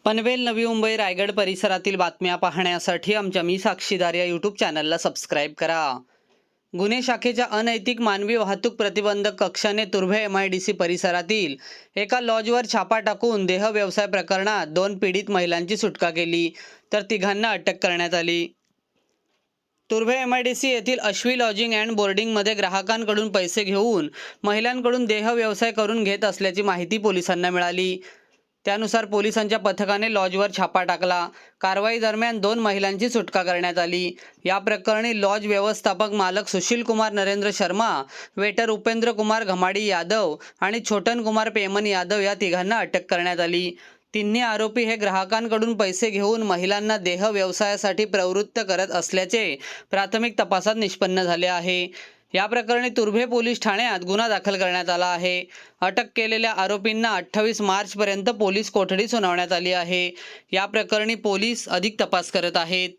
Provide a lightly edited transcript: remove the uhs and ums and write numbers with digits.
पनवेल, नवी मुंबई, रायगड परिसरातील बातम्या पाहण्यासाठी आमच्या मी साक्षीदार या यूट्यूब चॅनलला सबस्क्राईब करा। गुन्हे शाखेच्या अनैतिक मानवी वाहतूक प्रतिबंधक कक्षाने तुर्भे MIDC परिसरातील एका लॉजवर छापा टाकून देह व्यवसाय प्रकरणात 2 पीडित महिलांची सुटका केली, तर तिघांना अटक करण्यात आली। तुर्भे MIDC येथील अश्वी लॉजिंग अँड बोर्डिंगमध्ये ग्राहकांकडून पैसे घेऊन महिलांकडून देह व्यवसाय करून घेत असल्याची माहिती पोलिसांना मिळाली। त्यानुसार पोलिसांच्या पथकाने लॉजवर छापा टाकला। कारवाई दरम्यान 2 महिलांची सुटका करण्यात आली। या प्रकरणी लॉज व्यवस्थापक मालक सुशील कुमार नरेंद्र शर्मा, वेटर उपेंद्र कुमार घमाडी यादव आणि छोटन कुमार पेमन यादव या तिघांना अटक करण्यात आली। तिन्ही आरोपी हे ग्राहकांकडून पैसे घेऊन महिलांना देह व्यवसायासाठी प्रवृत्त करत असल्याचे प्राथमिक तपासात निष्पन्न झाले आहे। या प्रकरणी तुर्भे पोलीस ठाण्यात गुन्हा दाखल करण्यात आला आहे। अटक केलेल्या आरोपींना 28 मार्चपर्यंत पोलीस कोठडी सुनावण्यात आली आहे। या प्रकरणी पोलीस अधिक तपास करत आहेत।